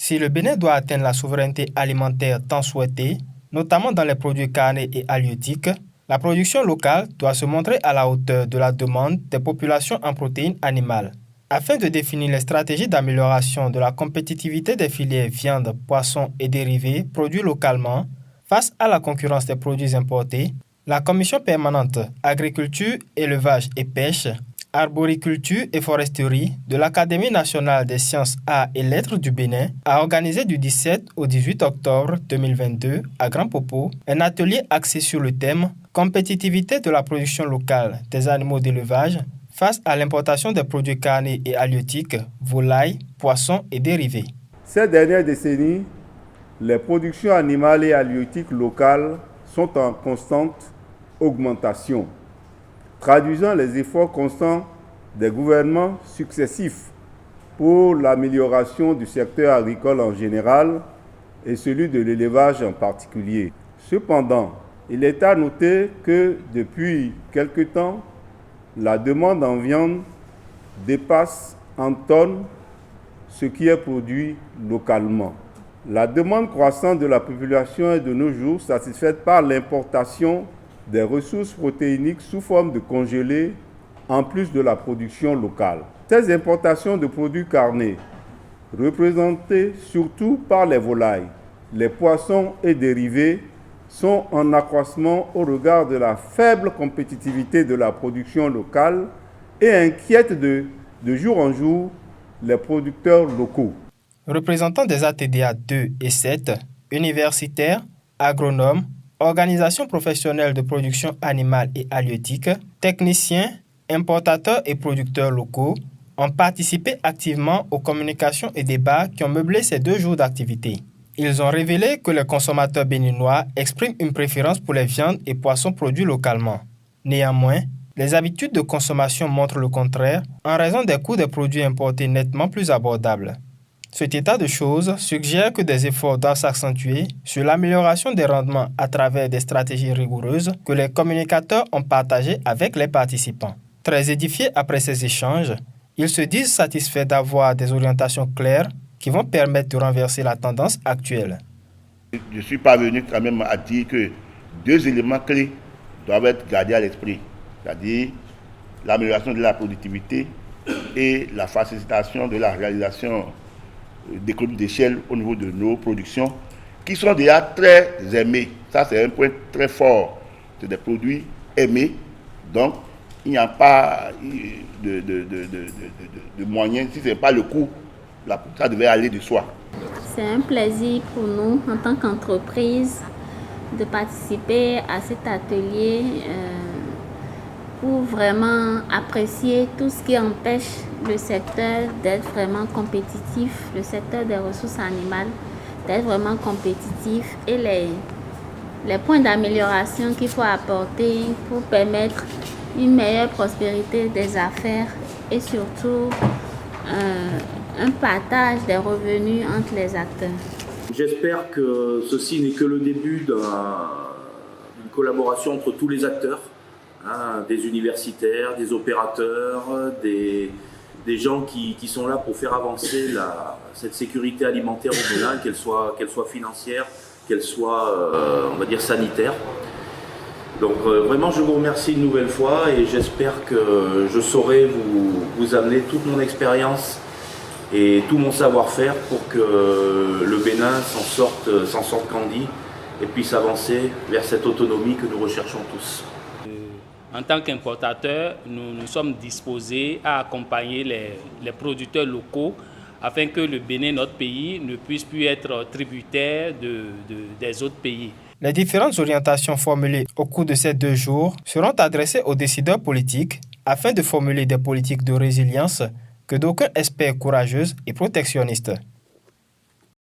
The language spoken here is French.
Si le Bénin doit atteindre la souveraineté alimentaire tant souhaitée, notamment dans les produits carnés et halieutiques, la production locale doit se montrer à la hauteur de la demande des populations en protéines animales. Afin de définir les stratégies d'amélioration de la compétitivité des filières viande, poissons et dérivés produits localement face à la concurrence des produits importés, la Commission permanente Agriculture, Élevage et Pêche, Arboriculture et Foresterie de l'Académie nationale des sciences, arts et lettres du Bénin a organisé du 17 au 18 octobre 2022 à Grand Popo un atelier axé sur le thème « Compétitivité de la production locale des animaux d'élevage face à l'importation des produits carnés et halieutiques, volailles, poissons et dérivés ». Ces dernières décennies, les productions animales et halieutiques locales sont en constante augmentation, traduisant les efforts constants des gouvernements successifs pour l'amélioration du secteur agricole en général et celui de l'élevage en particulier. Cependant, il est à noter que depuis quelque temps, la demande en viande dépasse en tonnes ce qui est produit localement. La demande croissante de la population est de nos jours satisfaite par l'importation des ressources protéiniques sous forme de congelés, en plus de la production locale. Ces importations de produits carnés, représentées surtout par les volailles, les poissons et dérivés, sont en accroissement au regard de la faible compétitivité de la production locale et inquiètent de jour en jour les producteurs locaux. Représentants des ATDA 2 et 7, universitaires, agronomes, organisations professionnelles de production animale et halieutique, techniciens, importateurs et producteurs locaux ont participé activement aux communications et débats qui ont meublé ces 2 jours d'activité. Ils ont révélé que les consommateurs béninois expriment une préférence pour les viandes et poissons produits localement. Néanmoins, les habitudes de consommation montrent le contraire en raison des coûts des produits importés nettement plus abordables. Cet état de choses suggère que des efforts doivent s'accentuer sur l'amélioration des rendements à travers des stratégies rigoureuses que les communicateurs ont partagées avec les participants. Très édifiés après ces échanges, ils se disent satisfaits d'avoir des orientations claires qui vont permettre de renverser la tendance actuelle. Je suis parvenu quand même à dire que 2 éléments clés doivent être gardés à l'esprit, c'est-à-dire l'amélioration de la productivité et la facilitation de la réalisation d'économies d'échelle au niveau de nos productions, qui sont déjà très aimées. Ça, c'est un point très fort. C'est des produits aimés, donc il n'y a pas de moyens, si ce n'est pas le coût, ça devait aller de soi. C'est un plaisir pour nous, en tant qu'entreprise, de participer à cet atelier pour vraiment apprécier tout ce qui empêche le secteur d'être vraiment compétitif, le secteur des ressources animales d'être vraiment compétitif et les points d'amélioration qu'il faut apporter pour permettre une meilleure prospérité des affaires et surtout un partage des revenus entre les acteurs. J'espère que ceci n'est que le début d'une collaboration entre tous les acteurs, des universitaires, des opérateurs, des gens qui sont là pour faire avancer cette sécurité alimentaire au Bénin, qu'elle soit financière, qu'elle soit, on va dire, sanitaire. Donc vraiment, je vous remercie une nouvelle fois et j'espère que je saurai vous amener toute mon expérience et tout mon savoir-faire pour que le Bénin s'en sorte grandi et puisse avancer vers cette autonomie que nous recherchons tous. En tant qu'importateurs, nous sommes disposés à accompagner les producteurs locaux afin que le Bénin, notre pays, ne puisse plus être tributaire des autres pays. Les différentes orientations formulées au cours de ces 2 jours seront adressées aux décideurs politiques afin de formuler des politiques de résilience que d'aucuns espèrent courageuses et protectionnistes.